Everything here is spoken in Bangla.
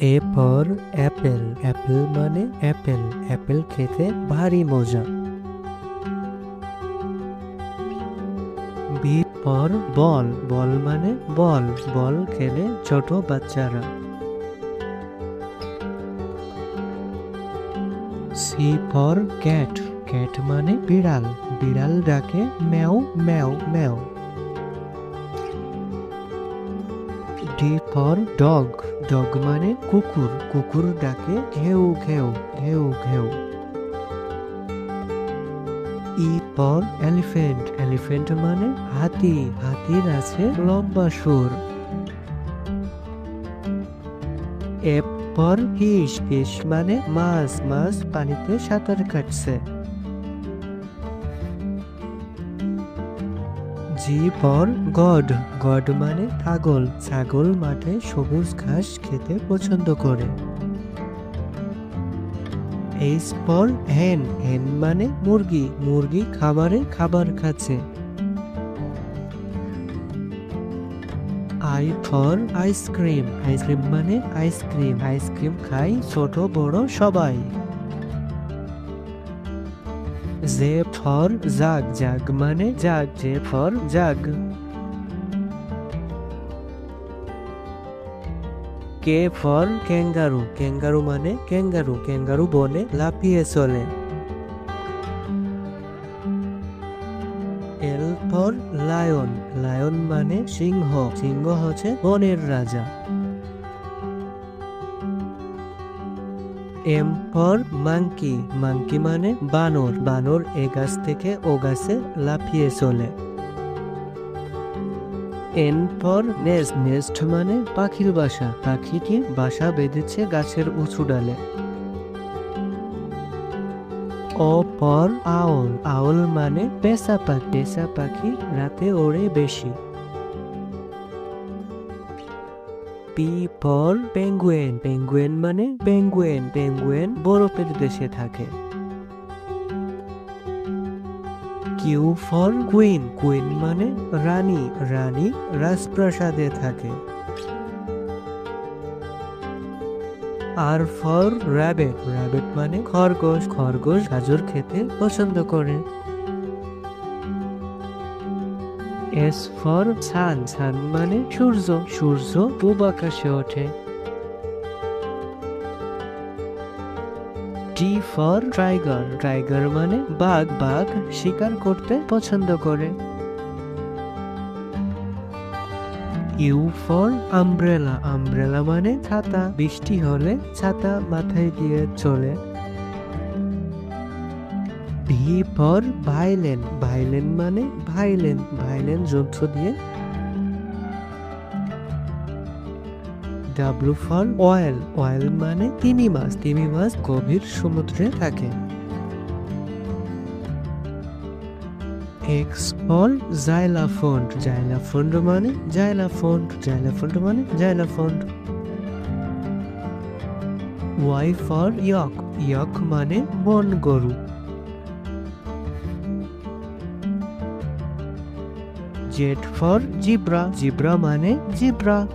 A for Apple. অ্যাপেল মানে অ্যাপেল। অ্যাপেল খেতে ভারী মজা। B for ball. বল মানে বল। বল খেলে ছোট বাচ্চারা। C for cat. ক্যাট মানে বিড়াল। বিড়াল ডাকে ম্যাও ম্যাও ম্যাও। D for dog. ডগ মানে কুকুর। কুকুর ডাকে ঘেউ ঘেউ ঘেউ ঘেউ। E for elephant. এলিফ্যান্ট মানে হাতি। হাতির আছে লম্বা সুর। F for fish. ফিশ মানে মাছ। মাছ পানিতে সাঁতার কাটছে। G for god. গড মানে ছাগল। ছাগল মাঠে সবুজ ঘাস খেতে পছন্দ করে। এইচ ফর হেন। হেন মানে মুরগি। মুরগি খামারে খাবার খাচ্ছে। I for ice cream. আইসক্রিম মানে আইসক্রিম। আইসক্রিম খাই ছোট বড় সবাই। J for jug. জাগ মানে jug. J for jug. K for kangaroo. Kangaroo মানে ক্যাঙ্গারু। ক্যাঙ্গারু বনে লাফিয়ে চলে। L for lion. লায়ন মানে সিংহ। সিংহ হচ্ছে বনের রাজা। M for monkey. মাঙ্কি মানে বানর। বানর এ গাছ থেকে ও গাছে লাফিয়ে চলে। N for nest. নেস্ট মানে পাখির বাসা। পাখিটি বাসা বেঁধেছে গাছের উঁচু ডালে। ও ফর আউল। আউল মানে পেঁচা পাখি। পেঁচা পাখি রাতে ওড়ে বেশি। P for পেঙ্গুয়েন। পেঙ্গুয়েন মানে পেঙ্গুয়েন। পেঙ্গুয়েন বরফের দেশে থাকে। Q for queen. কুইন মানে রানী। রানী রাজপ্রাসাদে থাকে। আর ফর র্যাবেট। র্যাবেট মানে খরগোশ। খরগোশ গাজর খেতে পছন্দ করে। S for sun. সান মানে সূর্য। সূর্য পূব আকাশে ওঠে। T for tiger. টাইগার মানে বাঘ। বাঘ শিকার করতে পছন্দ করে। You for umbrella. আমব্রেলা মানে ছাতা। বৃষ্টি হলে ছাতা মাথায় দিয়ে চলে। V for ভাইলেন। ভাইলেন মানে ভাইলেন। ভাইলেন যন্ত্র দিয়ে। W for oil. অয়েল মানে তিমি মাছ। তিমি মাছ গভীর সমুদ্রে থাকে। X for জাইলাফন্ড। জাইলাফন্ড মানে জাইলাফন্ড। জাইলাফন্ড মানে জাইলাফন্ড। ওয়াই ফর ইয়ক। ইয়ক মানে বন গরু। Z for zebra. জিব্রা মানে জিব্রা।